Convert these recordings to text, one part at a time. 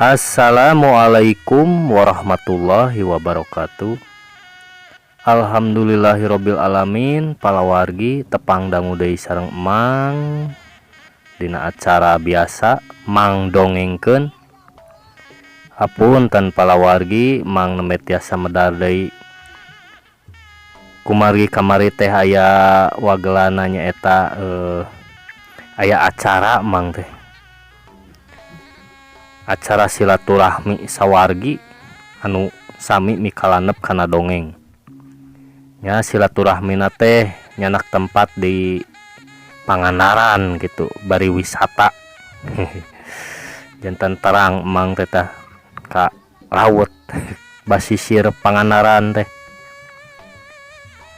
Assalamualaikum warahmatullahi wabarakatuh. Alhamdulillahirabbil alamin. Palawargi tepang dangu deui sareng Mang dina acara biasa Mang dongengkeun. Hapunten palawargi, Mang nembe tiasa medar deui. Kumargi kamari teh aya wagelana nyaeta aya acara Mang teh. Acara silaturahmi sawargi anu sami mikalanep kana dongeng. Ya silaturahmina teh nyanak tempat di Pangandaran gitu, bari wisata. Jantan terang Mang teh tah ka laut basisir Pangandaran teh.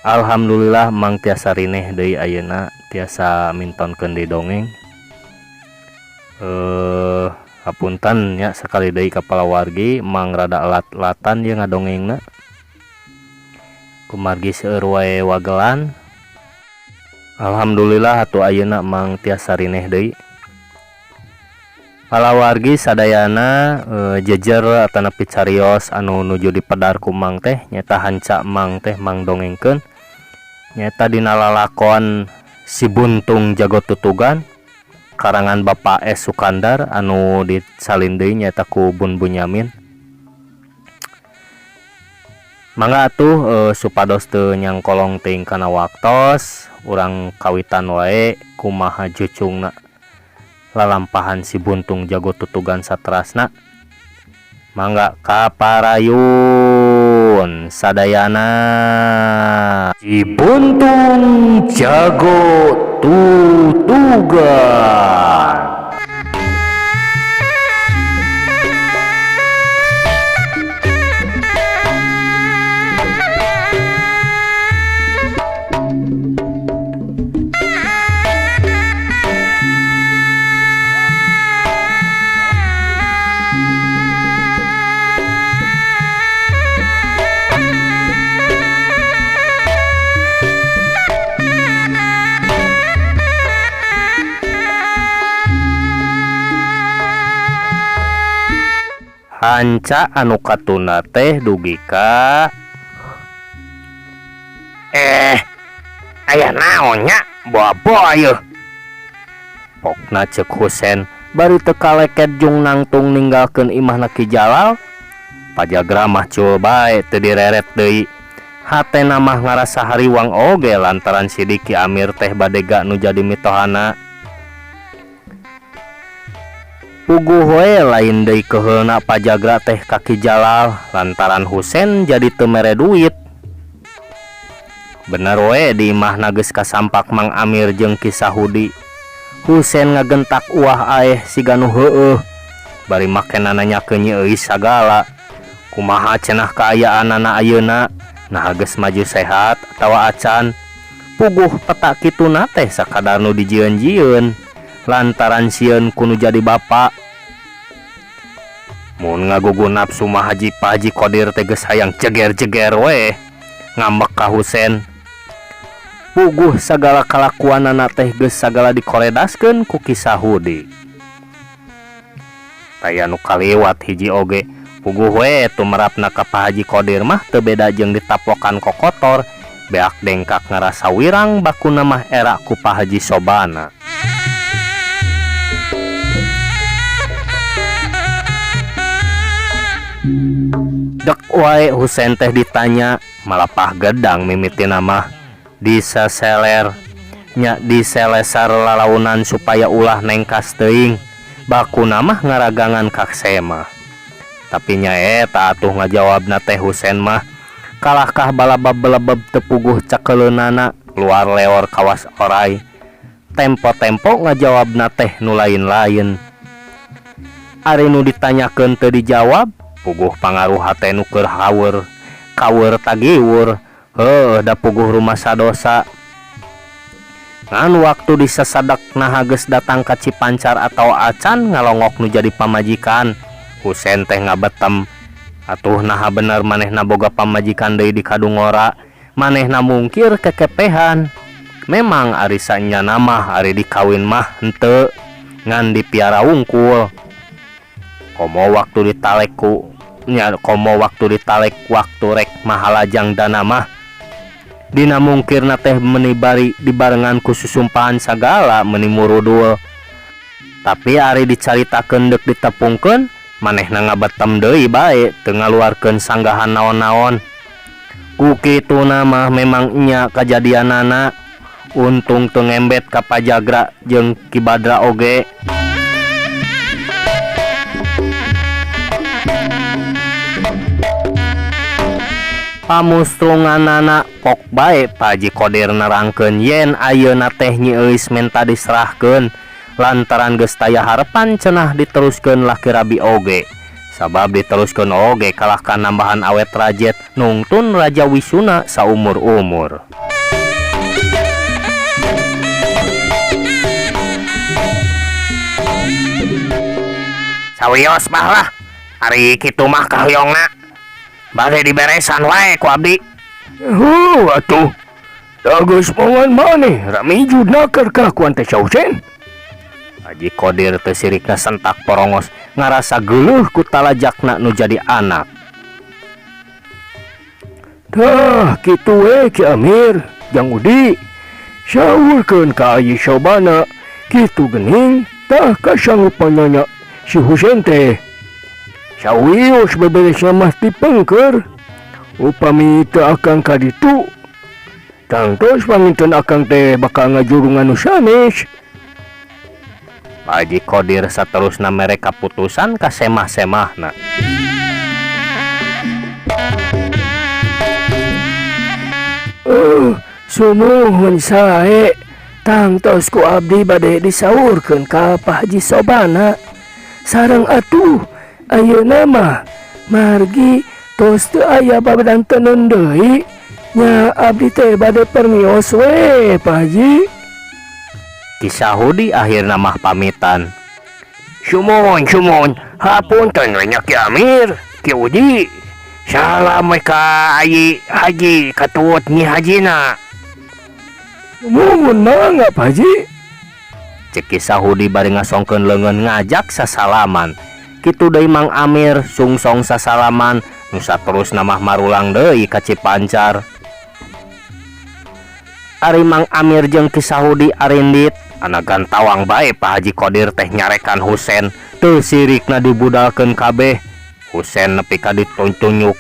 Alhamdulillah Mang tiasa rineh deui ayeuna tiasa mintonkeun di dongeng. Hapunten nya sakali deui ka palawargi, Mang rada alat-alatan jeung ngadongengna. Kumargi seueur wae wagelan. Alhamdulillah atuh ayeuna Mang tiasa rineh deui. Palawargi sadayana jejer atanapi carios anu nuju dipedar ku Mang teh nyaeta hanca Mang teh Mang dongengkeun nyaeta dina lalakon Si Buntung Jago Tutugan karangan Bapak S. Sukandar anu disalin deui nyaeta ku Bun Bunyamin. Mangga atuh supados teu nyangkolong teuing kana waktos, urang kawitan wae kumaha jucungna lalampahan Si Buntung Jago Tutugan saterasna. Mangga kaparayun sadayana Si Buntung Jago Tutugan. Hanca anu katuna teh dugi ka aya naonnya boa-boa yeuh. Pokna ceuk Husen bari teu kaleket jung nangtung ninggalkeun imahna Ki Jalal. Pajagra mah cul bae teu direret deui. Hatena mah ngarasa hariwang oge lantaran sidik Ki Amir teh badega nu jadi mitohana. Puguh we lain deui keheulna Pajagra teh ka Ki Jalal lantaran Husen jadi teu mere duit. Bener we di imahna geus kasampak Mang Amir jeung Ki Sahudi. Husen ngagentak uah aeh siga nu heueuh. Bari makena nanyakeun euy sagala. Kumaha cenah kaayaanana ayeuna? Nah geus maju sehat atawa acan? Puguh peta kituna teh sakadar nu dijieun-jieun lantaran sieun kudu jadi bapak. Mun ngagugu nafsu mah Haji Pak Haji Qodir teh geus hayang jeger-jeger we ngambek ka Husen. Puguh sagala kalakuanana teh geus sagala dikoredaskeun ku Ki Sahudi. Taya nu kaliwat hiji oge, puguh we tumerapna ka Pak Haji Qodir mah teu beda jeung ditapokan kokotor, beak dengkak ngarasa wirang bakuna mah era ku Pak Haji Sobana. Dek wae Husen teh ditanya, malapah gedang mimitina mah diseseler nya diselesar lalaunan supaya ulah nengkas teuing. Bakuna mah ngaragangan kaksema. Tapi nya eta atuh ngajawabna teh Husen mah kalahkah balabab-balabab teu puguh cakeleunana luar leor kawas oray. Tempo-tempo ngajawabna teh nu lain-lain. Ari nu ditanyakeun teu dijawab, puguh pangaruh hate nu keur hawer tagiwur. Da puguh rumah sadosa. Ngan waktu disesadak nah geus datang ka Cipancar atau acan ngalongok nu jadi pamajikan. Husen teh ngabetem, atuh naha bener manehna boga pamajikan deui di Kadungora, manehna mungkir kekepehan. Memang ari sanyana mah ari dikawin mah henteu, ngan dipiara wungkul. komo waktu ditalek waktu rek mahalajang dana mah dina mungkirna teh menibari dibarengan ku susumpahan sagala meni murudul. Tapi ari dicaritakeun deuk ditepungkeun manehna ngabetem deui bae teu ngaluarkeun sanggahan naon-naon. Ku kituna mah memang nya kajadianana. Untung teu ngembet ka Pajagra jeung Ki Badra oge. Pamustrunganana pok bae Pak Haji Qodir nerangkeun yen ayeuna teh Nyi Euis menta diserahkeun lantaran geus taya harepan cenah diteruskeun laki rabi oge. Sabab diteruskeun oge kalahkan nambahan awet rajet nungtun Raja Wisuna saumur-umur. Sawios mah lah, hari kitu mah kahoyongna bade diberesan wae ku abdi. Atuh dageus moan maneh rami judna keur kalakuan teh Sausen. Haji Qodir teu sirikna sentak porongos ngarasa geuleuh ku talajakna nu jadi anak. Tah kitu we Ki Amir, Jang Udi. Saurkeun ka ieu sobana kitu geuning tah kasanggup nanya si Husein teh. Sawios beberesna mah dipengker. Upami teu akang ka ditu, tangtos panginten akang teh bakal ngajurungan nu sanes. Pak Haji Qodir saterusna mere kaputusan ka semah-semahna. Sumuhun sae, tangtos ku abdi bade disaurkeun ka Pak Haji Sobana. Sareng atuh ayeuna mah margi tos teu aya babadan tenun deui nya abdi teh bade permios we Pak Haji. Ki Sahudi akhirna mah pamitan. Sumuhun hapunten we nya Ki Amir, Ki Udi. Salam we ka Haji katuut Nyi Hajina. Sumuhun mangga Pak Haji. Cek Ki Sahudi bari ngasongkeun leungeun ngajak sasalaman. Kitu deui Mang Amir sungsong sasalaman nu saterusna mah marulang deui ka Cipancar. Ari Mang Amir jeung Ki Sahudi arindit anagan tawang bae Pak Haji Qodir teh nyarekan Husein teu sirikna dibudalkeun kabeh. Husein nepi ka ditunyuk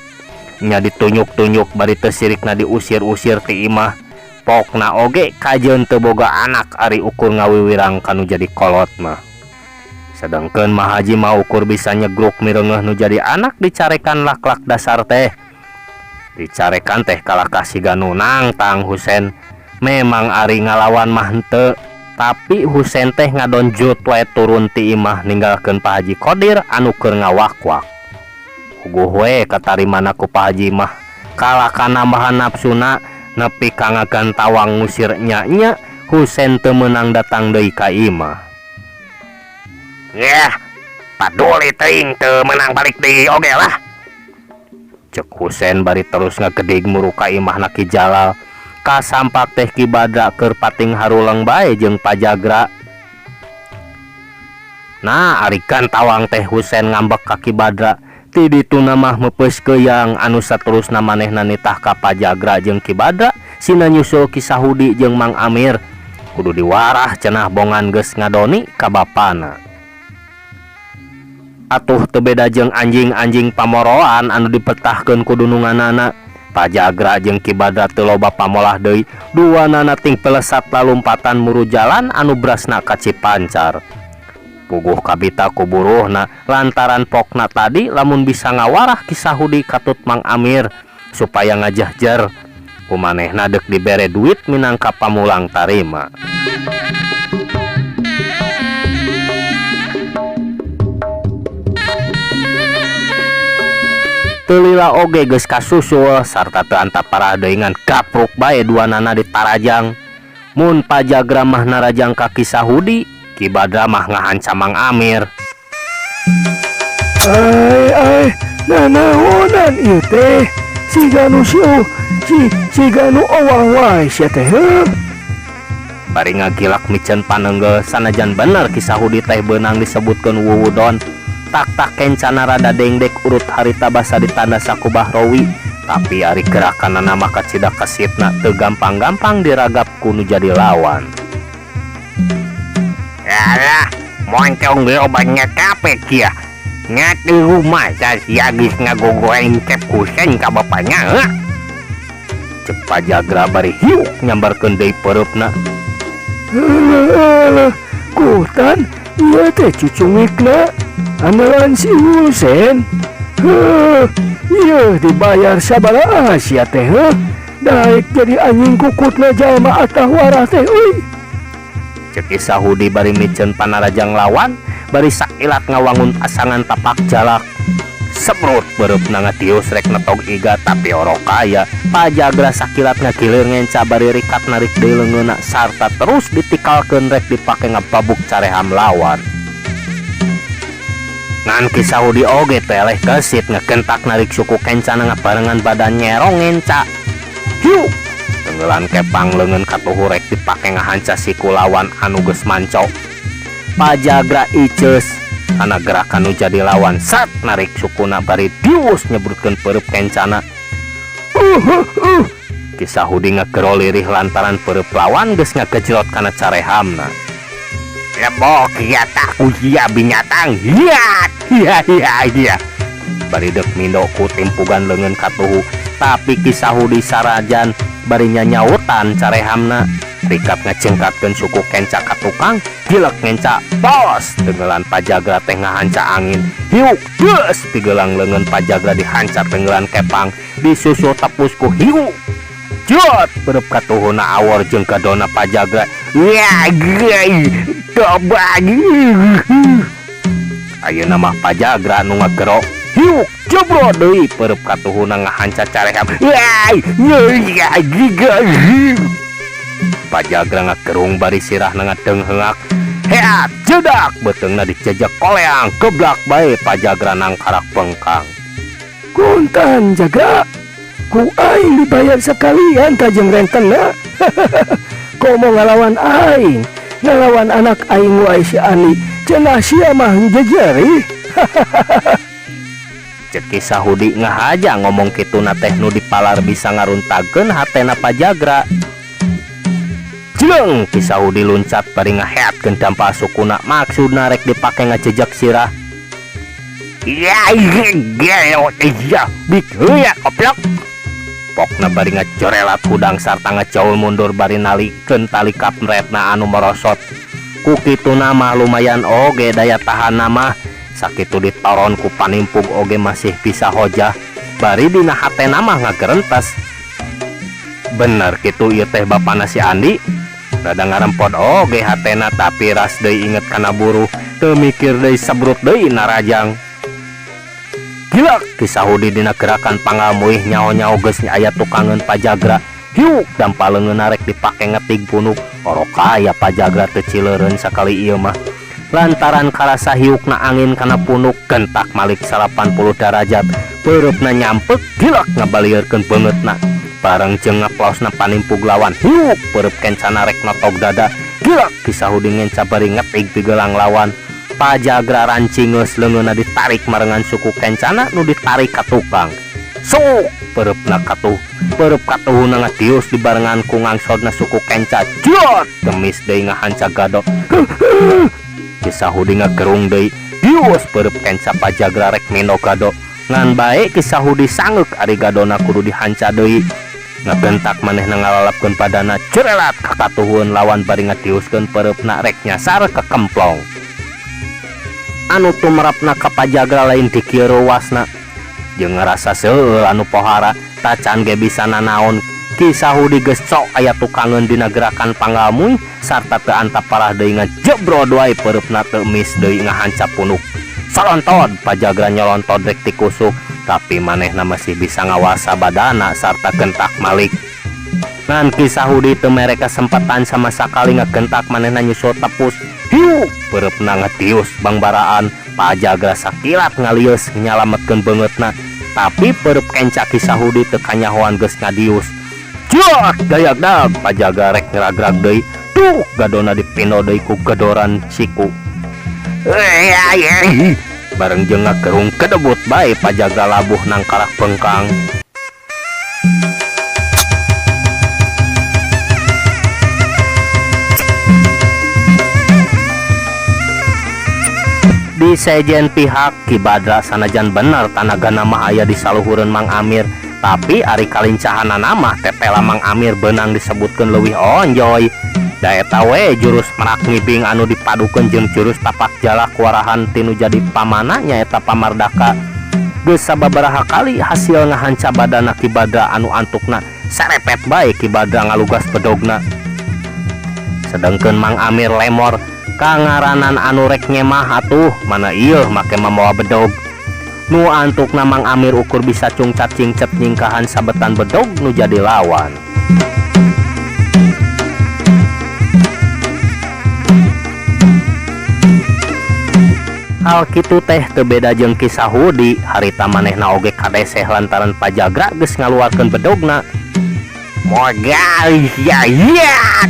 nya ditunyuk-tunyuk bari teu sirikna diusir-usir ti imah. Pokna oge kajeun teu boga anak ari ukur ngawiwirang kanu jadi kolot mah. Sedangkeun Mah Haji mah ukur bisa nyegruk mireungeuh nu jadi anak dicarekan lak-lak dasar teh. Dicarekan teh kalah kasiga nu nangtang Husein. Memang ari ngalawan mah henteu, tapi Husein teh ngadonjut wae turun ti imah ninggalkeun Pak Haji Qodir anu keur ngawak-wak. Uguh we katarimana ku Pak Haji mah kalah kanambahan nafsuna nepi ka ngagantawang ngusir nya-nya. Husein teu meunang datang deui ka imah. Yah, paduli teuing teu meunang balik deui oge lah. Cek Husein bari terus ngagedeg muru ka imahna Ki Jalal. Kasampak teh Ki Badra keur pating haruleng bae jeung Pajagra. Nah, ari gantawang teh Husein ngambek ka Ki Badra. Ti dituna mah meupeus keuyang anu saterusna manehna nitah ka Pajagra jeung Ki Badra sina nyusul Ki Sahudi jeung Mang Amir. Kudu diwarah cenah bongan geus ngadoni ka bapana. Atuh teu beda jeung anjing-anjing pamoroan anu dipetahkeun ku dununganana. Pajagra jeung Ki Badra teu loba pamolah deui. Duanana ting pelesat lalumpatan muru jalan anu brasna ka Cipancar. Puguh kabita ku buruhna lantaran pokna tadi lamun bisa ngawarah Ki Sahudi katut Mang Amir supaya ngajahjer kumanehna deuk dibere duit minangka pamulang tarima. Teulila oge geus kasusul sarta teu antap parah deui ngan gapruk bae duanana ditarajang. Mun Pajagra mah narajang ka Ki Sahudi, Ki Badra mah ngahancam Mang Amir. Ai, nanaonan ieu teh? Siga nu siga nu owah wae sia teh heuh. Bari ngagilak miceun paneunggeuh sanajan bener Ki Sahudi teh beunang disebutkeun wuwudon. tak kencana rada dengdek urut harita basa ditanda sakubah Rowi, tapi ari gerakan nama kacidak kasitna teu gampang-gampang diragap kuno jadi lawan. Alah, moncong ge obatnya capek ya. Ngat di rumah saya siagis ngagogoeng cep kusen ka bapaknya. Cek Pajagra bari hiuk nyambarkeun deui pereupna. Alah, kutan, iya teh cucungikna, andalan si Husen. Iya dibayar sabaraha sia teh, daek jadi anjing kukutna jalma atah warah teh, euy. Cek Kisahudi bari miceun panarajang lawan, bari sakilat ngawangun asangan tapak jalak. Sebrut bereupna ngatius rek netog iga tapi orokaya. Pajagra sakilat ngagilir ngenca bari rikat narik deui leungeunna sarta terus ditikalkeun rek dipake ngababuk careham lawan. Ngan Kisahudi oge teleh kesit ngekentak narik suku kencana ngabarengan badan nyerong ngenca. Hiu tenggelan kepang leungeun katuhu rek dipake ngahanca siku lawan anu geus manco. Pajagra iceus karena gerakan nu jadi lawan sat narik sukuna bari dius nyebrutkeun pereup kencana. Kisahudi ngagero lirih lantaran pereup lawan geus ngagejrot kana carehamna. Lebok ya tak usia binatang. Iya. Bari dek mindo ku timpugan leungeun katuhu, tapi Kisahudi sarajan bari nyanyautan carehamna. Rikat ngecengkatkeun suku kenca ka tukang, gilek ngenca bos tenggelan Pajagra teh ngahanca angin. Hiuk geus tigelang leungeun Pajagra dihanca tenggelan kepang, disusul tepus ku hiuk. Jot berep katuhuna awor jeung kadona Pajagra. Ya geuy, dobagi. Ayeuna mah Pajagra nu ngagero hiuk jebro deui pereup katuhuna ngahanca careham. Ya giga. Pajagra ngakerung bari sirahna ngadeunghengak. Heat jedak beteungna dijejak koleang keblak bae Pajagra nangkarak pengkang. Kuntan jaga, ku aing dibayar sekalian tajeng rentenna. Komo ngalawan aing, ngalawan anak aing wae si Ani, cenah sia mah jejeri. Cek Kisahudi ngahaja ngomong kituna teh nu dipalar bisa ngaruntageun hatena Pajagra. Jeung Kisahudi luncat bari ngaheatkeun dampal sukuna, maksudna rek dipake ngajejak sirah. Ya bik heuya koplok. Pokna bari ngacorelat hudang sarta ngacaul mundur bari nalikeun tali kapretna anu merosot. Ku kituna mah lumayan oge daya tahan mah, sakitu ditoron ku panimpug oge masih bisa hojah, bari dina hatena mah ngagerentas. Bener kitu ieu teh bapana si Andi. Rada ngarempod oge hatena tapi ras deui inget kana buruh, teu mikir deui sabrut deui narajang. Gilak Kisahudi dina gerakan pangamuih nyao-nyao geus aya tukangeun Pajagra. Hiuk dampal leungeunna rek dipake ngetig punuk. Orokaya Pajagra teu cileureun sakali ieu mah. Lantaran karasa hiukna angin kana punuk gentak malik 80 derajat. Pereupna nyampek gilak ngabalieureun beungeutna. Bareng jeung ngaplosna panimpug lawan hiuk pereup kencana rek notog dada. Gilak Kisahudi ngenca bari ngetig pigelang lawan. Pajagra rancingeus leungeunna ditarik marengan suku kencana nu ditarik ka tukang. Sok pereupna pereup katuhuna ngatius dibarengan ku ngangsodna suku kenca. Jot gemis deui ngahanca gado. Kisahudi ngagerung deui dius pereup kenca Pajagra rek mendo gado. Ngan bae Kisahudi sangeuk ari gadona kudu dihanca deui. Ngabentak manehna ngalalapkeun padana cerelat ka katuhun lawan bari ngatiuskeun pereupna rek nyasar ke kemplong. Anu tumrapna ka Pajagra lain di kieu ruasna, jeung ngarasa seueul anu pohara tacan ge bisa nanaon. Kisahudi geus sok aya tukangeun dina gerakan pangamuy sarta teu antap parah deui ngajebro wae pereupna teu mis deui ngahanca punuk. Salontod Pajagra nyolontod rek ti kusuk, tapi manehna masih bisa ngawasa badana sarta gentak malik. Ngan Kisahudi teu mere kesempatan sama sakali ngagentak manehna nyusul tepus. Hiu pereupna ngetius bangbaraan. Pajagra sakilat ngalius nyalametkeun beungeutna, tapi pereup kenca Kisahudi teu kanyahoan geus ngadius. Jot dayagdag Pajagra rek ngeragrag deui. Gadona dipindo deui ku gedoran siku. bareng jeung ngagerung kedebut bae pajaga labuh nang karak bengkang. Di sejen pihak Ki Badra sanajan bener tanagana mah aya di saluhureun Mang Amir, tapi ari kalincahanana mah tetela Mang Amir beunang disebutkeun leuwih onjoy. Da eta we jurus merak ngibing anu dipadukeun jeung jurus tapak jala kuarahan tinu jadi pamana nyaeta Pamardaka. Geus sababaraha kali hasil ngahanca badana Ki Badra anu antukna sarepet bae Ki Badra ngalugas bedogna. Sedengkeun Mang Amir lemor kangaranan anu rek nyemah atuh mana ieu make mamawa bedog. Nu antukna Mang Amir ukur bisa cungcat cingcet nyingkahan sabetan bedog nu jadi lawan. Hal kitu teh teu beda jeung kisah Hudi, harita manehna oge kadeseh lantaran pajagra geus ngaluarkeun bedogna. Mogal ya ya.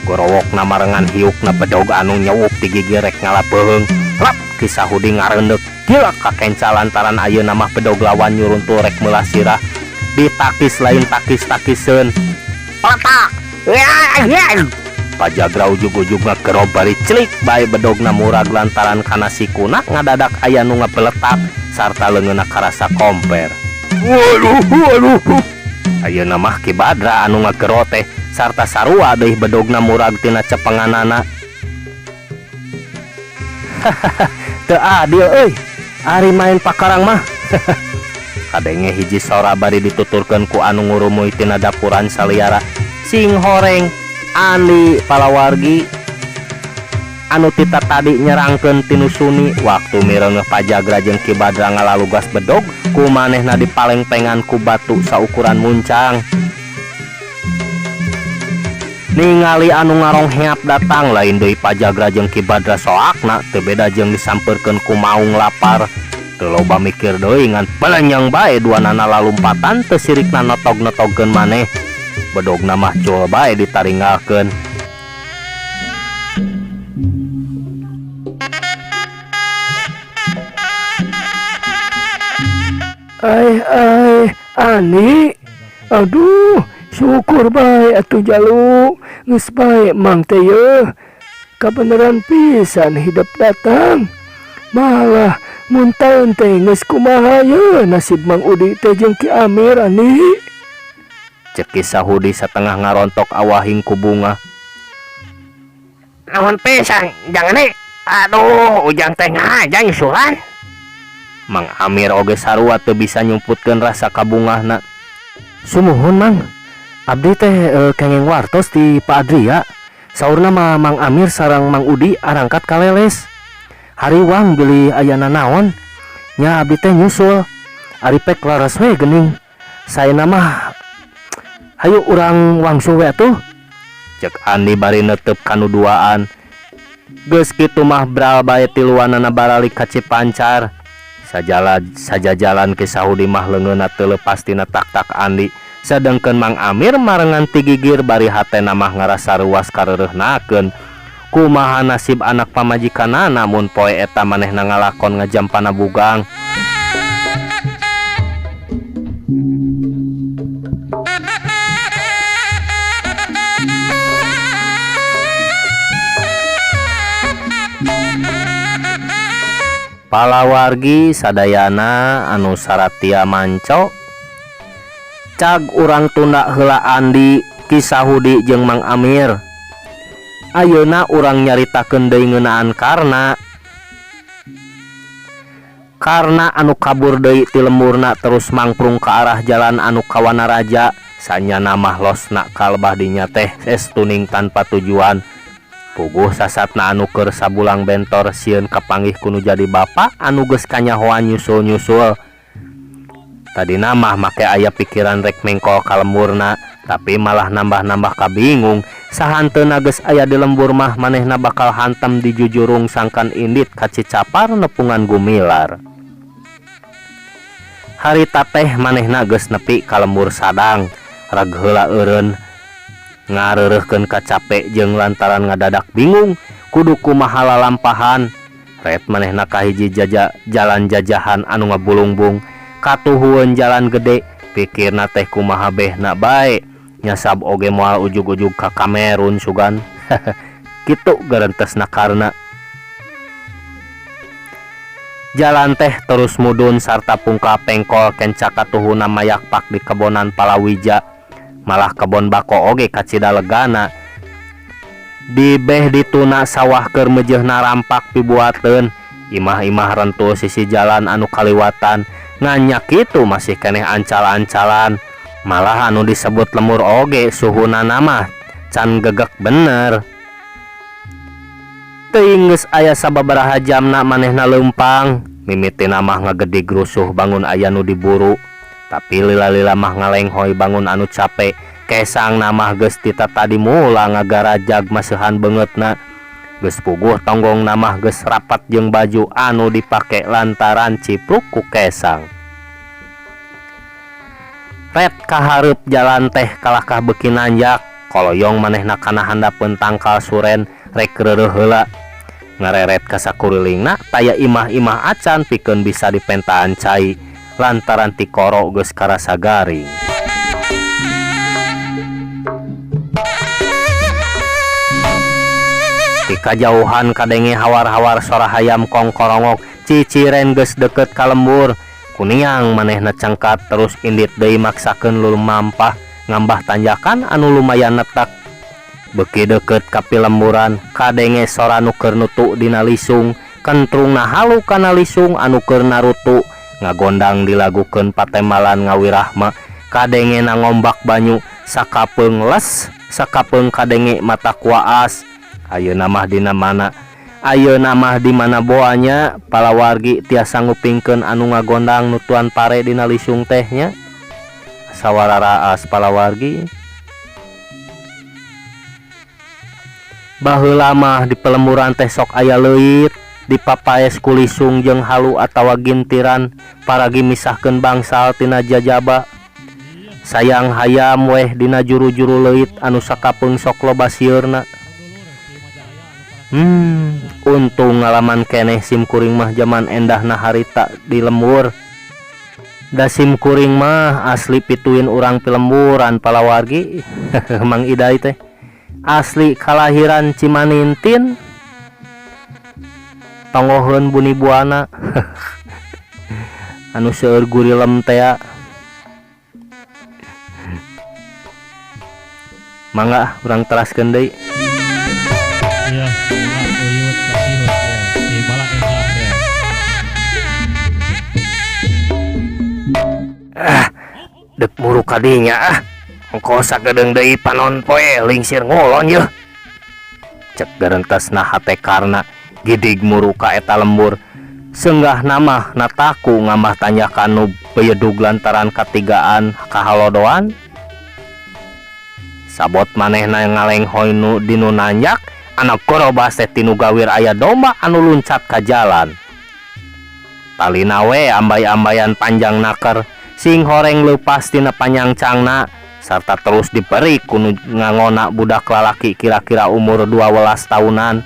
Gorowokna marengan hiukna bedog anu nyewuk di gigi rek ngalapeung. Lap kisah Hudi ngareundek gila kakenca lantaran ayeuna mah bedog lawan nyuruntul rek meulah sirah. Ditakis lain takis-takiseun. Otak. Ya ya. Pajagra ujug-ujugna gerog bari celik bae bedogna murag lantaran kana sikuna ngadadak aya nu ngabeletak sarta leungeunna karasa komper. Waduh. Ayeuna mah Ki Badra anu ngagero teh sarta sarua deui bedogna murag tina cepenganana. Teu adil euy, ari main pakarang mah. Kadenge hiji sora bari dituturkeun ku anu ngurumuy tina dapuran saliara. Sing horeng Andi Palawargi anu tita tadi nyerangkeun tinu Suni waktu mireungeuh pajagra jeung Ki Badra ngalalugas bedog ku manehna dipalengpengan ku batu saukuran muncang. Ningali anu ngarongheap datang lain deui pajagra jeung Ki Badra soakna teu beda jeung disampeurkeun ku maung lapar. Teu loba mikir deui ngan pelenyang bae duanana lalumpatan teu sirikna notog-notogkeun maneh. Bedogna mah cul bae ditaringgalkeun. Ai Ani, aduh syukur bae atuh jalu geus bae Mang teh yeuh. Kabeneran pisan hidup datang. Malah mun taeun teh geus kumaha yeuh nasib Mang Udi teh jeung Ki Amir Ani. Cek kisah Hudi setengah ngarontok awahing ku bunga. Naon pisan jangan nih. Aduh, ujang teh ngaja nyusulan. Mang Amir oge sarua teu bisa nyumputkeun rasa kabungahna. Sumuhun Mang, abdi teh kenging wartos di Pak Adria. Saurna mah Mang Amir sareng Mang Udi arangkat kaleles. Hariwang beli ayana naon? Nya abdi teh nyusul. Ari pek laras we geuning. Saena mah hayu urang wangsul we atuh. Cek Andi bari neuteup kanuduaan. Geus kitu mah bral bae tiluanana baralik ka Cipancar. Sajajalan kisah Hudi mah leungeunna teu leupas tina tak-tak Andi. Sadengkeun Mang Amir marengan ti gigir bari hatena mah ngarasa ruas kareureunnakeun. Kumaha nasib anak pamajikanna namun poe eta manehna ngalakon ngajampana bugang. Palawargi sadayana anu saratia manco. Cag urang tunda heula Andi kisah Hudi jeung Mang Amir. Ayeuna urang nyaritakeun deui ngeunaan karna anu kabur deui ti lemurna terus mangprung ke arah jalan anu kawana raja. Sanyana mah losna kalbah dinya teh estuning tanpa tujuan. Puguh sasatna anu keur sabulang bentor sieun kapanggih kuno jadi bapa anu geus kanyahoan nyusul-nyusul. Tadina mah make aya pikiran rek mengkol ka lemurna, tapi malah nambah-nambah kabingung. Sahanteuna geus aya di lembur mah manehna bakal hantam di jujurung sangkan indit ka Cicapar nepungan gumilar. Harita teh manehna geus nepi ka lembur sadang, rag heula eureun ngareureuhkeun ka capek jeung lantaran ngadadak bingung kudu kumaha lalampahan. Ret manehna kahiji jalan jajahan anu ngabulungbung katuhueun jalan gede, pikirna teh kumaha behna bae nyasab oge moal ujug-ujug ka Kamerun sugan. Kitu garentesna karna jalan teh terus mudun sarta pungka pengkol kenca katuhuna mayakpak di kebonan palawija, malah kebon bako oge kacida legana. Di beh dituna sawah keur mejehna rampak pibuateun, imah-imah rentu sisi jalan anu kaliwatan nganyak itu masih keneh ancal-ancalan, malah anu disebut lemur oge suhuna nama can gegek bener. Teuing geus aya sababaraha jamna manehna leumpang, mimitina mah ngagedig rusuh bangun aya nu diburu, tapi lila-lila mah ngalenghoy bangun anu capek. Kesang namah geus tita tadi mula ngagarajag maseuhan beungeutna, geus puguh tonggong namah geus rapat jeung baju anu dipake lantaran cipruk ku kesang. Ret kahareup jalan teh kalahkah beuki nanjak, koloyong manehna kana handapeun tangkal suren rek reureuh heula. Ngareret ka sakurilingna taya imah-imah acan pikeun bisa dipentaan cai lantaran ti koro geus karasa garing. Di kajauhan kadenge hawar-hawar sora hayam kongkorongok ciciren geus deket ka lembur. Kuniang manehna cangkat terus indit deui maksakeun luluh mampah ngambah tanjakan anu lumayan netak. Beuki deket ka pilemburan kadenge sora nu keur nutu dina lisung, kentrungna halu kana lisung anu keur narutu ngagondang dilagukeun patemalan ngawirahma. Kadenge na ngombak banyu sakapeung les, sakapeung kadenge mata kuaas. Ayeuna mah dina mana, ayeuna mah di mana boanya palawargi tiasa ngupingkeun anu ngagondang nutuan pare dina lisung tehnya. Sawararaas palawargi. Baheula mah di pelemburan teh sok aya leuit, dipapaes ku lisung jeung halu atawa gintiran paragi misahkeun bangsal tina jajaba. Sayang hayam weh dina juru-juru leuit anu sakapeung sok loba sieurna. Untung ngalaman keneh sim kuring mah zaman endahna harita di lembur. Da sim kuring mah asli pituin urang pilemburan palawargi. Mang Idai teh asli kalahiran Cimanintin, tongoheun buni buana. Anu seueur gurilem teh. Mangga urang teraskeun deui. Iya, uyut kasihut ya. Di bala endah ya. Dek muru kadinya engko sagedeung deui panon poe lingsir ngolon yeuh. Cek garentesna hate karna gidig muru ka eta lembur. Senggah namah nataku ngambah tanjakan nu beuyedug lantaran katigaan kahalodoan. Sabot manehna ngalenghoy nu dinu nanjak, anak korobas teh tinu gawir aya domba anu luncat ka jalan. Talina we ambay-ambayan panjang naker, sing horeng leupas tina panyangcangna, sarta terus diberi ku ngangona budak lalaki kira-kira umur 12 tahunan.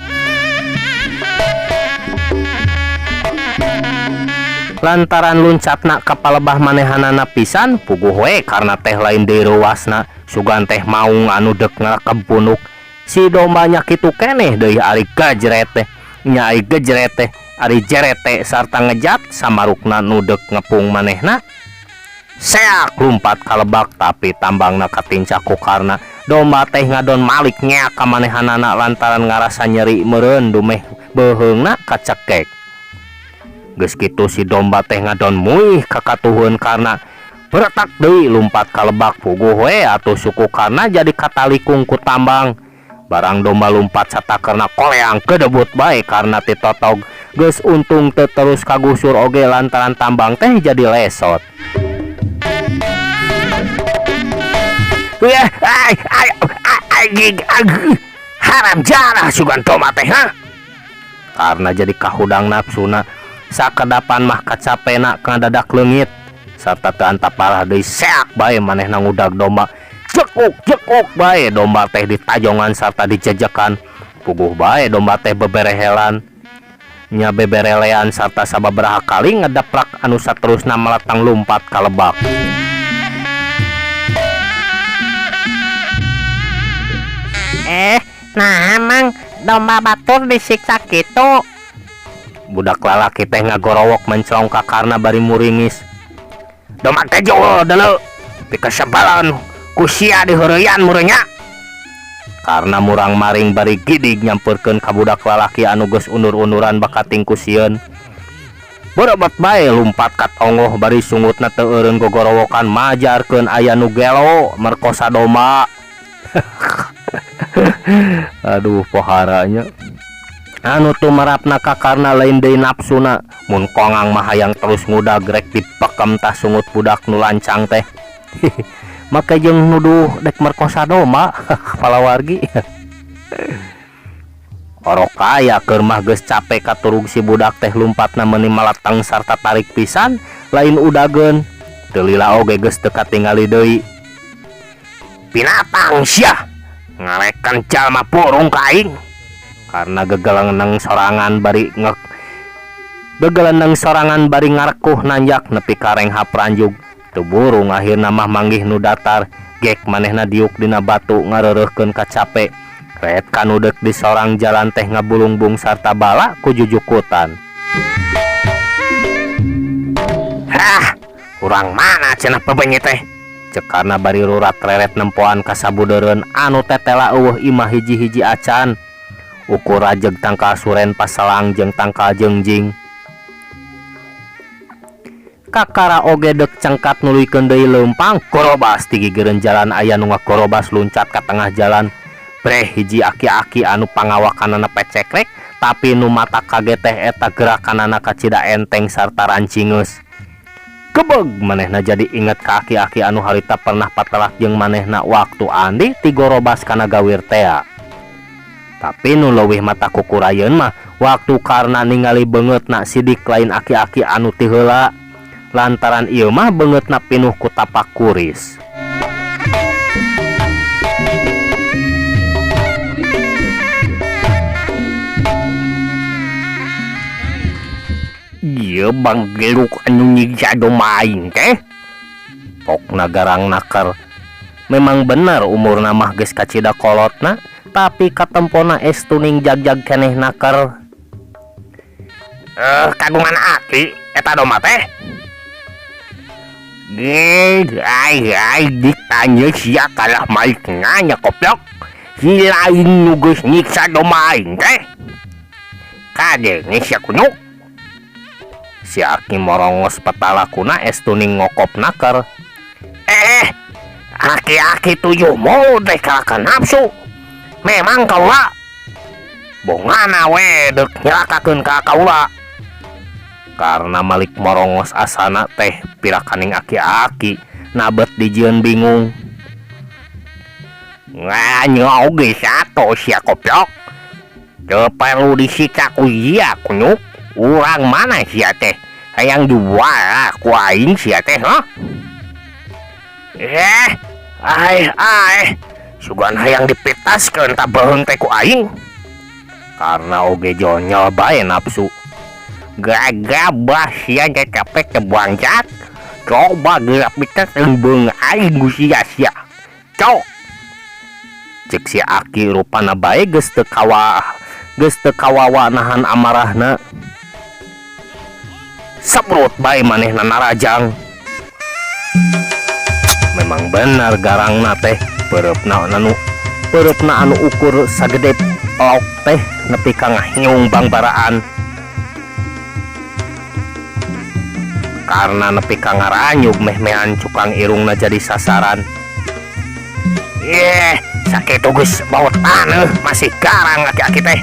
Lantaran luncatna ka palebah manehanana pisan, puguh we karna teh lain deui ruasna, sugan teh maung anu deuk ngakebunuk. Si dombanya kitu keneh deui ari gajret teh, nya ari gejret teh, ari jeret teh sarta ngejat samarukna nu deuk ngepung manehna. Seak lumpat kalebak tapi tambangna katincak ku karna domba teh ngadon malik ngeak ka manehanana lantaran ngarasa nyeri meureun dumeh beuheungna kacekek. Geus kitu si domba teh ngadon muih kakatuhun karna beretak deui lumpat kalebak puguh we atuh suku karna jadi katalikung ku tambang. Barang domba lumpat satakerna koleang kedebut bae karna titotog. Geus untung teu terus kagusur oge lantaran tambang teh jadi lesot. Haram jarah sugan tomat teh ha. Karena jadi kahudang nafsuna, sakedapan mah kacapena ngadadak leungit sarta teu antapalah deui seak bae manehna ngudag domba. Jekuk bae domba teh ditajongan sarta dijejekan. Puguh bae domba teh beberehelan. nya beberelean sarta sababaraha kali ngedaprak anu saterusna melatang lumpat ka lebak. Nah emang domba batur disiksa gitu. Budak lalaki teh ngagorowok mencong ka karna bari muringis. Domba teh jauh dulu dikesebalan kusia diheureyan murenya. Karena murang maring bari gidig nyamperkeun ka budak lalaki anu geus undur-unduran bakating kusieun. Berebat bae lumpat ka tonggoh bari sungutna teu eureun gogorowokan majarkeun aya nu gelo merkosa domba. Aduh poharanya. Anu tumarapna ka karna lain deui nafsuna, mun kongang mah hayang terus ngudag rek dipekem tah sungut budak nu lancang teh. Maka jeung nuduh dek merkosa domba palawargi. Orok kaya keur mah geus capek katurug si budak teh lumpatna meuni malatang sarta tarik pisan lain udageun. Teu lila oge geus teu katingali deui. Binatang sia ngarekan jalma purung ka aing. Karena gegeleneng sorangan bari ngarekuh nanjak nepi kareng hapranjug. Teu burung akhirna mah manggih nu datar, gek manehna diuk dina batu ngareureuhkeun ka capek. Ret kanu deuk di sorang jalan teh ngabulungbung sarta bala ku jujukutan. Hah, urang mana cenah pebengi teh? Cek karna bari rurat reret nempoan ka sabudeureun anu tetela eueuh imah hiji-hiji acan. Ukur rajeg tangkal suren pasalang jeung tangkal jengjing. Kakara oge dek cengkat nuluykeun deui leumpang korobas ti gigireun jalan aya nu ngakorobas luncat ka tengah jalan. Breh hiji aki-aki anu pangawakanana pecekrek tapi nu mata kaget teh eta gerakanana kacida enteng sarta rancingeus. Kebeg manehna jadi inget ka aki-aki anu harita pernah patelak jeung manehna waktu Andi ti gorobas kana gawir tea. Tapi nu leuwih mata kukurayeun mah waktu karna ningali beungeutna sidik lain aki-aki anu ti heula. Lantaran ieu mah beungeutna pinuh ku tapak kuris. Ieu bang geluk anu nyiksa domba aing teh. Pokna garang nakar. Memang bener umurna mah geus kacida kolotna, tapi katempona estuning jag-jag keneh nakar. Kagungan aki eta domba teh. Ai ditanya sia kalah maik nganya koplok. Si lain nu geus nyiksa domba aing teh. Kadenge sia kunyuk. Si aki morongos petalakuna estuning ngokop nakar. Aki-aki tuyuh mau teh kalahkan nafsu. Memang kaula bongana we deuk nyalakakeun ka kaula. Karena Malik morongos asana teh pirakaning aki-aki nabet dijieun bingung. Nganya oge sato sia koplok. Teu perlu disiksa ku ieu kunyuk. Urang mana sia teh hayang jual ku aing sia teh hah? Sugan hayang dipitaskeun ta beheung teh ku aing. Karena oge jonyol bae nafsu. Gagabah sia teh capek teh buangjat. Coba gerak pitas beung aing ku sia-sia. Cok. Cek si aki rupana bae geus teu kawawa nahan amarahna. Saprut bae manehna narajang. Memang benar garangna teh pereupna anu ukur sagede lauk teh nepi ka ngahiung bangbaraan. Karena nepi ka ngaranyug meh-mehan cukang irungna jadi sasaran. Sakitu geus baut taneuh masih garang aki-aki teh.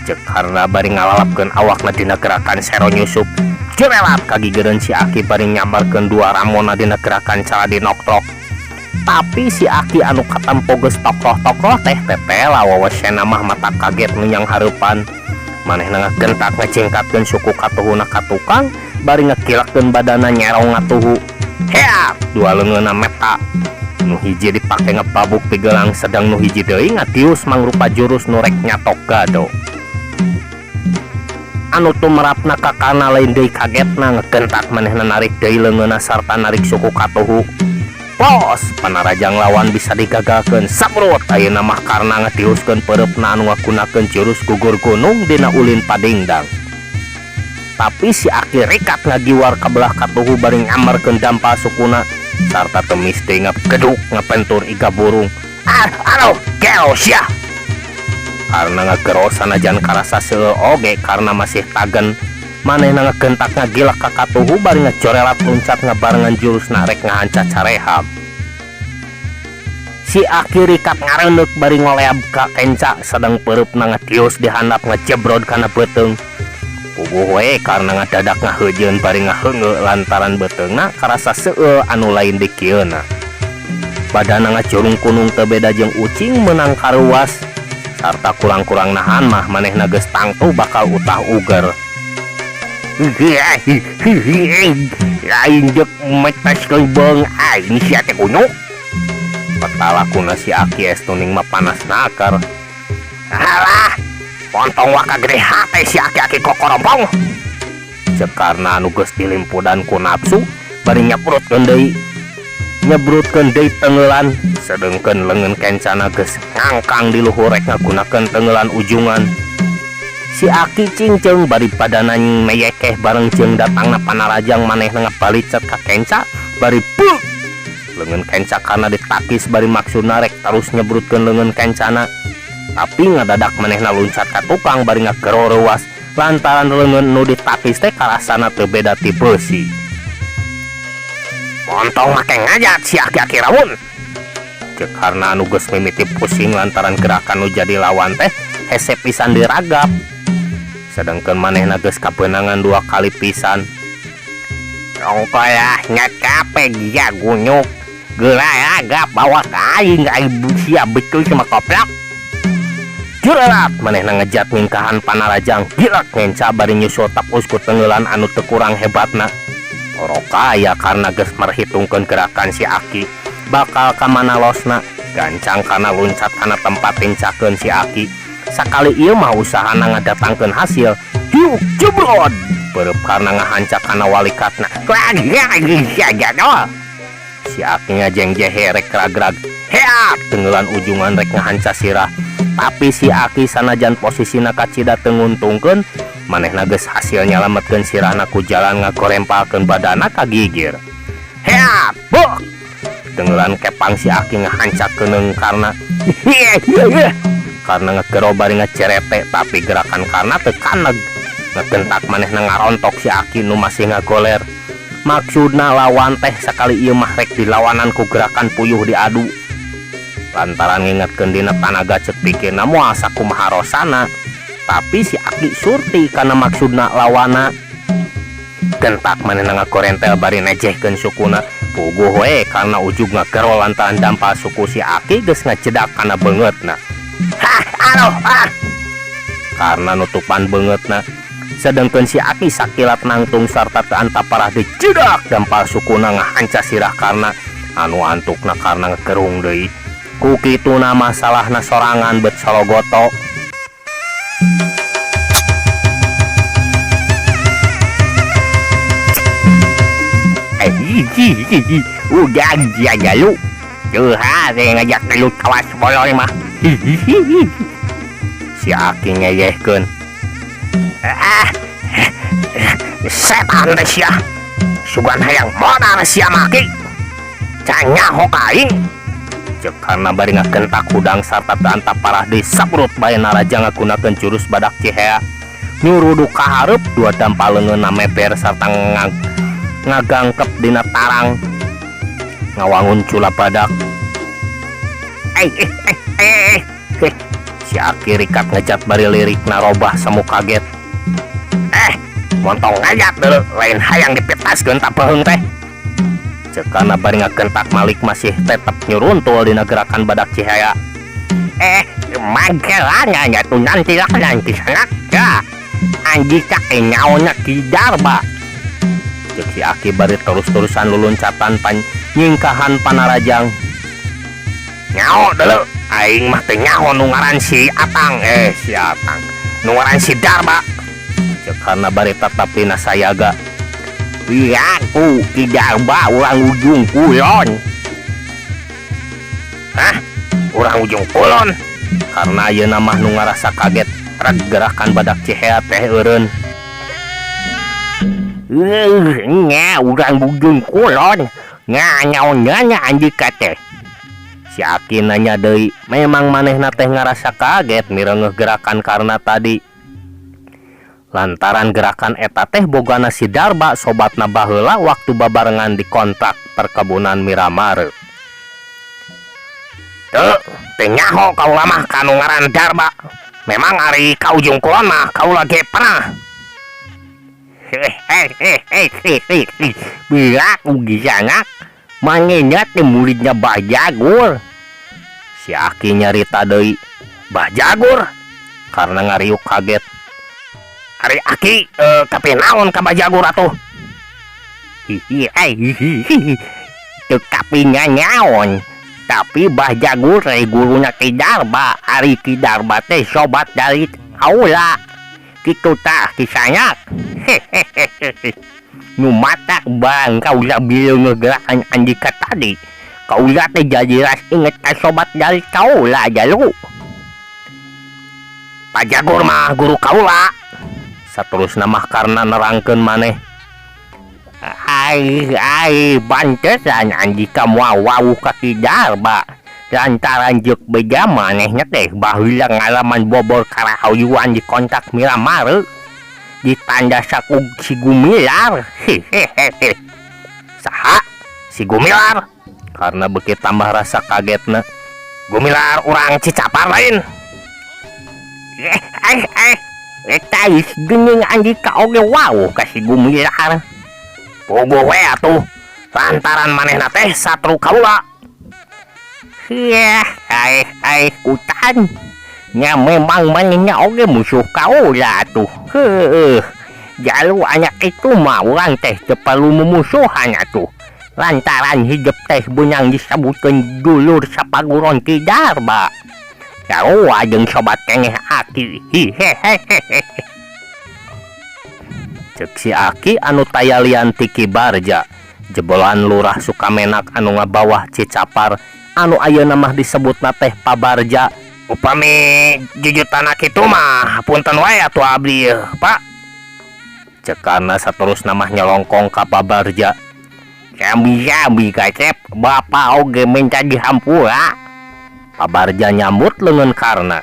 Cek karena bari ngalalapkeun awakna dina gerakan sero nyusup. Jerelat kagigereun si aki bari nyambarkeun dua ramona dina gerakan caladi noktrok. Tapi si aki anu katempo geus tokroh-tokroh teh tetela wawasena mah mata kaget nu nyang hareupan. Manehna ngagentak ngacingkatkeun suku katuhuna ka tukang bari ngekilakkeun badana nyerong ngatuhu. Heak dua leungeunna meta. Nu hiji dipake ngepabuk pigelang sedang nu hiji deui ngatius mangrupa jurus nu rek nyatok gado. anu tumrapna ka kana lain deui kagetna ngekentak manehna narik deui leungeunna sarta narik suku katuhu. Pos Panarajang lawan bisa digagalkeun sabrut ayeuna mah karna ngatiuskeun peureup-na anu ngagunakeun jurus gugur gunung dina ulin padingdang. Tapi si Aki rikat ngagiwar ka belah katuhu bari ngamarkeun dampal sukuna sarta temis deui ngageduk ngapentur iga burung. Anu geos ya. Karena ngagero sanajan karasa seueur oge karena masih tagen manehna ngagentak ngagilak ka katuhu bari ngacorelat loncat ngabarengan jurus narek ngahanca careham. Si Aki rikat ngareundeuk bari ngoleab ka kenca sedang peureup-na ngatius dihandap ngajebrod kana beuteung. Puguh we karena ngadadak ngaheujeun bari ngaheungeul lantaran beuteungna karasa seueur anu lain di kieuna. Badana ngacurung kunung teu beda jeung ucing meunang karuas sarta kurang-kurang nahan mah manehna geus tangtu bakal utah uger. Lain jek metaskeun beung aing sia teh kuno. Patalakuna si Aki estuning mah panas nakar. Alah, pontong waka gede hate si aki-aki kokorompong. Cekarna anu geus dilimpudan ku nafsu bari nyabrutkeun deui tenggelan sedengkeun leungeun kencana geus ngangkang di luhur rek ngagunakeun tenggelan ujungan. Si Aki cinceng bari padana meyekeh bareng jeung datangna Panarajang manehna ngabalicet ka kenca bari puk leungeun kenca karena ditakis bari maksudna rek terus nyebrutkeun leungeun kencana. Tapi ngadadak manehna luncat ka tukang bari ngagero reuas lantaran leungeun nu ditakis teh karasana teu beda ti beusi. Montong make ngajat si aki-aki rawun. Cek karena anu geus mimiti pusing lantaran gerakan nu jadi lawan teh hese pisan diragap. Sedangkan manehna geus kabeunangan 2 kali pisan. Ongkolah nyakape dia gunyuk. Geula agap bawa ka aing sia betul sama koplok. Jurelat manehna ngejat mingkahan Panarajang gilak ngenca bari nyusul tapus ku tenggelan anu teu kurang hebatna. Orokaya karena geus merhitungkeun gerakan si Aki bakal ka mana losna gancang karena luncat kana tempat tincakeun si Aki. Sakali ieu mah usahana ngadatangkeun hasil yuk jebrod beureub karena ngahancak kana walikatna. Si Aki ngajengjehe rek ragrag heat tenggelan ujungan rek ngahanca sirah. Tapi si Aki sanajan posisina kacida teu nguntungkeun manehna geus hasil nyalametkeun sirahna ku jalan ngakorempalkeun badana ka gigir. Heat buk Tenggelan kepang si Aki ngahancakeun karena ngegero bari ngacerete tapi gerakan karena teu kaneg ngegentak manehna ngarontok si Aki nu masih ngagoler. Maksudna lawan teh sakali ieu mah rek dilawanan ku gerakan puyuh diadu. Lantaran ngingetkeun dina tanaga cek pikirna moal sakumaha rosana. Tapi si Aki surti karena maksudna lawana. Gentak manehna ngakorentel bari nejehkeun sukuna. Puguh we karena ujug ngagero lantaran dampal suku si Aki geus ngacedak kana beungeutna. Karena nutupan beungeutna sedengkeun si Aki sakilat nangtung sarta teu antaparah dicedak dampal sukuna ngahanca sirah karena anu antukna karena ngegerung deui. Ku kituna masalahna sorangan bet sologoto. Udah jaga lu. Curhat ngajak lu kawas bolong mah. Si Aki ngeyehkeun. Setan teh sia. Sugan hayang modal sia maki. Canyaho ka aing. Cek karena bari ngakentak hudang sarta teu antaparah disabrut bae Narajang ngagunakeun jurus badak cihea. Nyurudu ka hareup 2 dampal leungeunna meber sarta ngagangkep dina tarang ngawangun cula badak. Si Aki rikat ngejat bari lirik narobah semu kaget. Montong ngajat dulu lain hayang dipitaskeun tapeheung teh. Cekana bari ngagentak Malik masih tetep nyuruntul dina gerakan badak cihaya. Magelanya nyatu nanti sangat ya. Anjing cak nyaona kidarba. Cek si Aki bari terus-terusan luluncatan nyingkahan Panarajang. Nyao dulu aing mah teh nyaho nu ngaran si Atang si Atang nu ngaran si Darba. Cek karena bari tetapi nasayaga. Aku tidak ba orang ujung kulon. Hah? Orang ujung kulon? Karena ayeuna mah nu ngarasa kaget reg gerakan badak Cihea teh eureun. Nya orang ujung kulon. Nyaon-nya Andika teh. Si Aki nanya deui, memang manehna teh ngarasa kaget mireungeuh gerakan karena tadi. Lantaran gerakan eta teh bogana si Darba sobatna baheula waktu babarengan di kontrak perkebunan Miramar. Teu nyaho kaula mah kanu ngaran Darba. Memang ari ka ujung kulon mah kaula ge pernah. Bila aku gisanak manehna teh muridnya Bah Jagur. Si Aki nyarita deui, Bah Jagur karena ngariuk kaget. Ari Aki tapi naon ka Bah Jagur atuh? Teu kapi nyaon. Tapi Bah Jagur gurunya Ki Darba. Ari Ki Darba teh sobat dari aula. Kitu tah kisahnya. Nu mata bang kaula bileung gerakan Andika tadi. Kaula teh jadi ras inget ka sobat dari kaula jalu. Bah Jagur mah guru kaula. Saterusna mah karena nerangkeun maneh. Ai bantesan Andika moal wawuh ka Ki Darba. Lantaran jeuk beja manehna teh baheula ngalaman bobor karahayuan di kontak Miramar. Ditanda sakug si Gumilar. Saha? Si Gumilar? Karena beki tambah rasa kagetna. Gumilar urang Cicapar lain. Eta geus geuning Andika oge wawuh ka si Gumilar. Pogo we atuh. Lantaran manehna teh satru kaula. Kutan. Nya memang manehna oge musuh kaula atuh. Jalu anak itu mah urang teh teu perlu mumusuhan atuh. Lantaran hidup teh beunang disebutkeun dulur sapaguron Ki Darba. Sarua jeung sobat keneh Aki. Cek si Aki anu tayalian ti Ki Barja, jebolan lurah Sukamenak anu ngabawah Cicapar anu ayeuna mah disebutna teh Pabarja. Upami jujutan kitu mah punten wae atuh abdi, Pak. Cekarna saterusna mah nyelongkong ka Pabarja. Sabi-sabi kacep, bapak oge minta dihampura. Pabarja nyambut leungeun karna.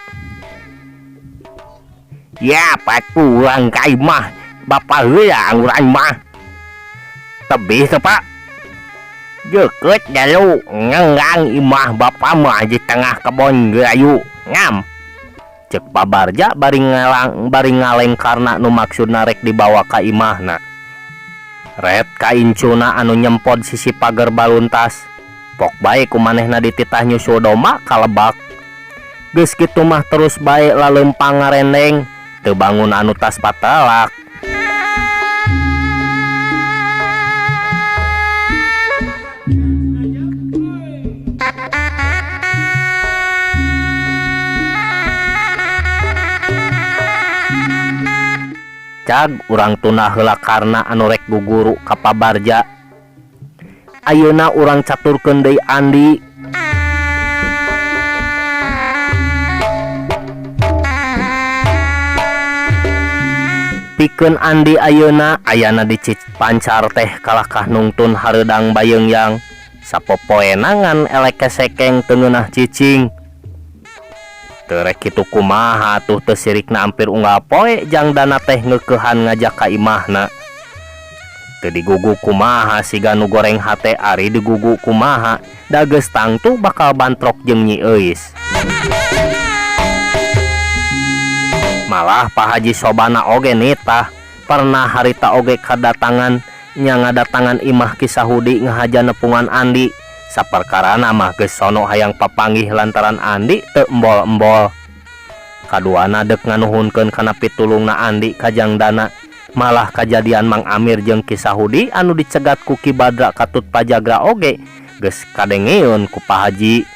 Ya patulang kai mah, bapak heula urang mah. Tebih teu Pak. Deukeut dalu ngenggang imah bapak mah di tengah kebon gayu ngam. Cek Pabarja bari ngaleng karena nu maksudna rek dibawa ka imahna. Ret kaincuna anu nyempod sisi pager baluntas. Pok bae kumanehna dititah nyusul doma ka Lebak. Geus kitu mah terus bae laleumpang ngarendeng, teu bangun anu tas patelak. Cag urang tuna heula karna anu rek guguru ka Pabarja. Ayeuna urang caturkeun deui Andi. Pikeun Andi ayeuna ayana di Cipancar teh kalahkah nungtun hareudang bayeungyang. Sapopoena ngan elek kesekeng teu ngeunah cicing. Teu rek kitu kumaha tuh teu sirikna ampir unggal poe jang dana teh ngeukehan ngajak ka imahna. Teu digugu kumaha siga nu goreng hate ari digugu kumaha da geus tangtu bakal bantrok jeung Nyi Euis. Malah Pak Haji Sobana oge nitah pernah harita oge kadatangan nya ngadatangan imah Kisahudi ngahaja nepungan Andi. Saperkarana mah geus sono hayang papanggih lantaran Andi teu embol-embol. Kaduana deuk nganuhunkeun kana pitulungna Andi kajang dana. Malah kajadian Mang Amir jeung Kisahudi anu dicegat ku Ki Badra Katut Pajagra oge geus kadengeun ku Pak Haji.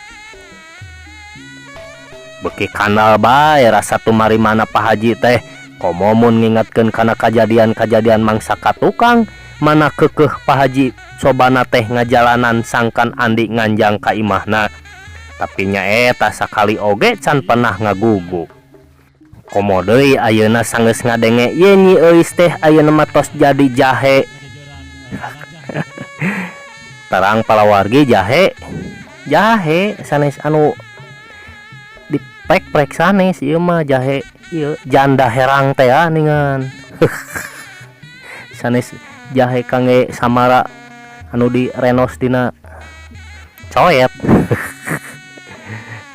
Beki kanal bae rasa tumarimana Pak Haji teh Komomun ngingetkeun kana kajadian-kajadian mangsa katukang, mana kekeh Pak Haji sobana teh ngajalanan sangkan Andi nganjang ka imahna. Tapi nya eta sakali oge can pernah ngagugu. Komo deui ayeuna sanggeus ngadenge ye nyi euis teh ayeuna mah tos jadi jahe. Terang palawargi jahe sanes anu diprek-prek sanes ieu mah jahe ieu janda herang teh ningan. Sanes jahe kangge samara anu direnos dina coet.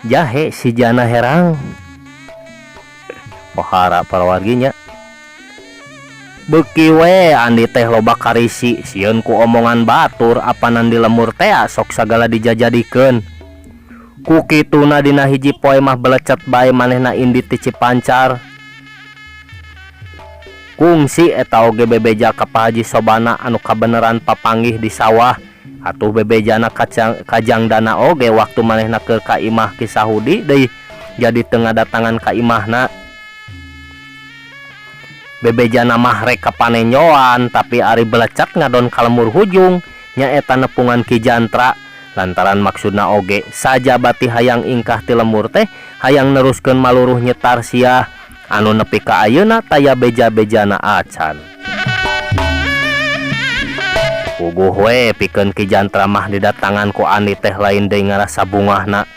Jahe si jana herang. Pohara palawarginya. Beuki we Andi teh loba karisi sieun ku omongan batur apanan di lemur teh sok sagala dijajadikeun. Ku kituna dina hiji poe mah belecet bae manehna Indi ti Cipancar. Kungsi eta oge bebeja ka Pak Haji sobana anu kabeneran papanggih di sawah. Atuh bebejana kajang dana oge waktu manehna keur ka imah ki Sahudi deui jadi teu ngadatangan ka imahna. Bebejana mah rek kapanenyoan tapi ari belecet ngadon ka lemur hujung nya eta nepungan Ki Jantra lantaran maksudna oge saja bati hayang ingkah ti lemur teh hayang neruskeun maluruh nyetar sia anu nepi ka ayeuna taya beja-bejana acan. Puguh we pikeun Ki Jantra mah didatangan ku Andi teh lain deui ngarasa bungahna.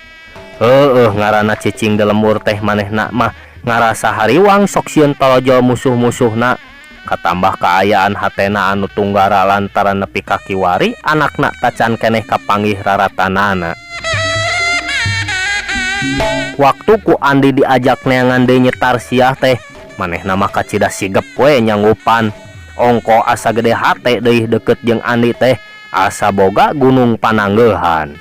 Ngaranna cicing di lemur teh manehna mah ngarasa hariwang sok sieun tolojo musuh-musuhna. Katambah kaayaan hatena anu tunggara lantaran nepi ka kiwari anakna tacan keneh kapanggih raratanana. Waktu ku Andi diajak neangan deui nyetar siah teh manehna mah kacida sigep we nyanggupan. Ongko asa gede hate deui deket jeung Andi teh asa boga gunung pananggehan.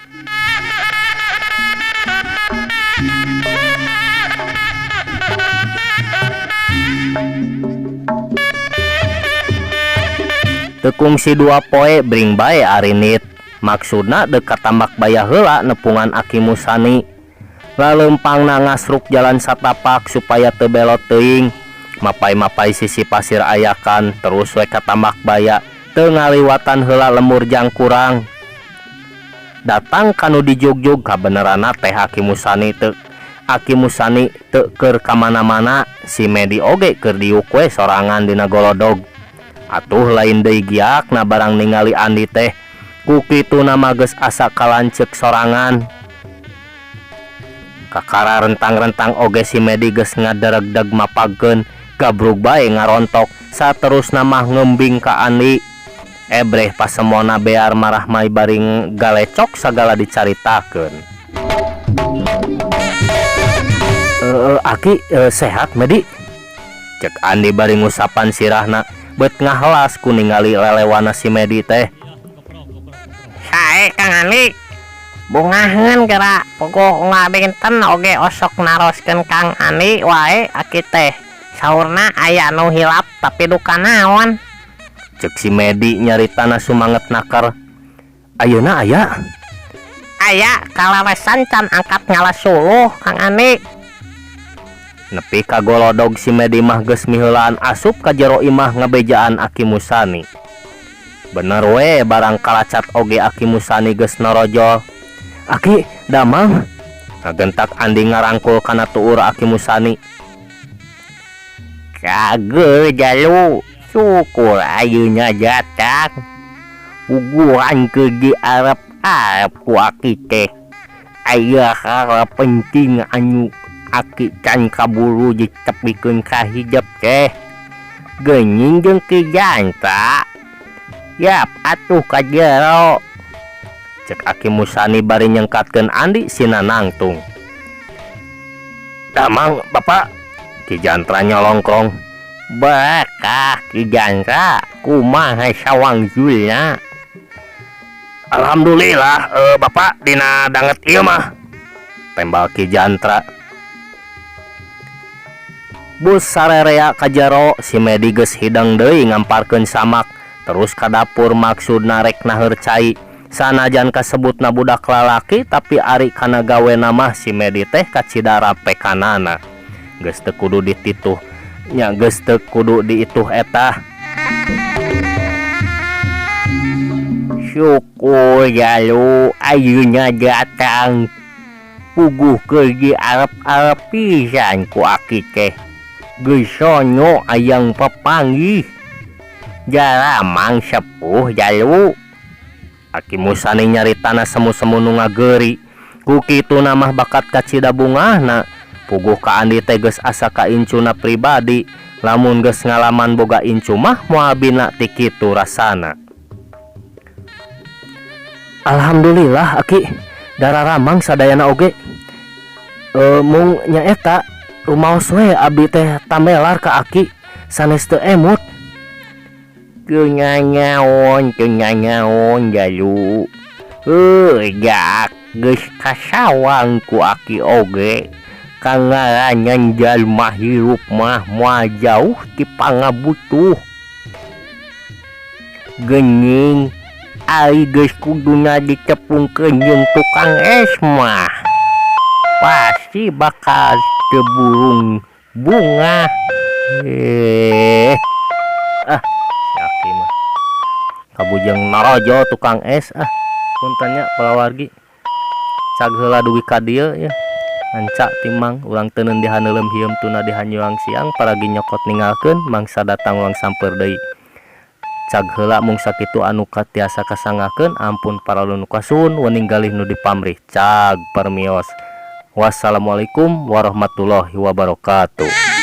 Tekung si dua poe bring bae arinit maksudna dekat tambak baya heula nepungan Aki Musani. Laleumpangna ngasruk jalan satapak supaya teu belot teuing. Mapai-mapai sisi pasir ayakan terus we ka tambak baya teu ngaliwatan heula lemur jangkurang. Datang kanu dijugjug kabeneranna teh Aki Musani teu keur ka mana-mana si Medi oge keur diuk we sorangan dina golodog. Atuh lain deui giakna barang ningali Andi teh ku kituna mah geus asa kalancek sorangan. Kakara rentang-rentang oge si Medi geus ngaderegdeg mapagkeun gabrug bae ngarontok saterusna mah ngembing ka Andi. Ebreh pasemona bear marah mai baring galecok sagala dicaritakeun. Aki sehat Medi? Cek Andi bari ngusapan sirahna bet ngahelas ku ningali lelewana si Medi teh. Sae Kang Andi bungaheun geura puguh ngabinten oge osok naroskeun Kang Andi wae Aki teh saurna aya anu hilap tapi duka naon. Cek si Medi nyaritana sumanget nakar. Ayeuna aya kalaresan can angkat ngalas suluh Kang Andi. Nepi ka golodog si Medi mah geus miheulaan asup ka jero imah ngabejaan Aki Musani. Bener we barang kalacat oge Aki Musani geus norojol. Aki damang ngagentak Andi ngarangkul kana tuur Aki Musani. Kage jalu syukur ayeuna jatang puguhan ke di Arab ku Aki teh aya hal penting anu Aki can kaburu ditepikeun ka hijab teh geuning jeung Ki Jantra yap atuh ka jero. Cek Aki Musani bari nyengkatkeun Andi sina nangtung. Damang Bapak. Ki Jantra nyolongkrong. Bakah Ki Jantra kumaha sawangjulna? Alhamdulillah Bapak dina danget ieu mah. Tembal Ki Jantra. Bus sarerea ka jero si Medi geus hidang deui ngamparkeun samak terus ka dapur maksudna rek naher cai. Sanajan kasebutna budak lalaki tapi ari kana gawena mah si Medi teh kacidara pekanana. Geus teu kudu ditituh nya geus teu kudu diituh eta. Syukur jalu ayeuna datang. Puguh kerja Arab-Arab pisan ku aki teh. Geus sono ayang papanggih. Jaramang sepuh jalu. Aki musani nyaritana semu-semu nu ngageuri. Ku kitu namah bakat ka Cidabungahna. Puguh ka Andi teh geus asa ka incuna pribadi. Lamun geus ngalaman boga incu mah moal bina ti kitu rasana. Alhamdulillah Aki, dararamang sadayana oge. Mung nyaeta rumaos we abdi teh tamelar ka Aki sanes teu emut. Kenyanyaon jalu. Jak geus kasawang ku aki oge. Kangarangan jalma hirup mah moal jauh ti pangabutuh. Geuning ai geus kuduna ditepungkeun jeung tukang es mah. Pasti bakal teburung bunga. Aki mah kabujeng narojo tukang es puntennya palawargi cag heula duwi ka dieu ya anca timang urang teu neun dihaneulem hieum tuna dihanyuang siang paragi nyokot ninggalkeun mangsa datang ulang samper deui cag heula mung sakitu anu tiasa kasangakeun ampun paralun nu kasuhun wening galih nu dipamrih cag permios. Wassalamualaikum warahmatullahi wabarakatuh.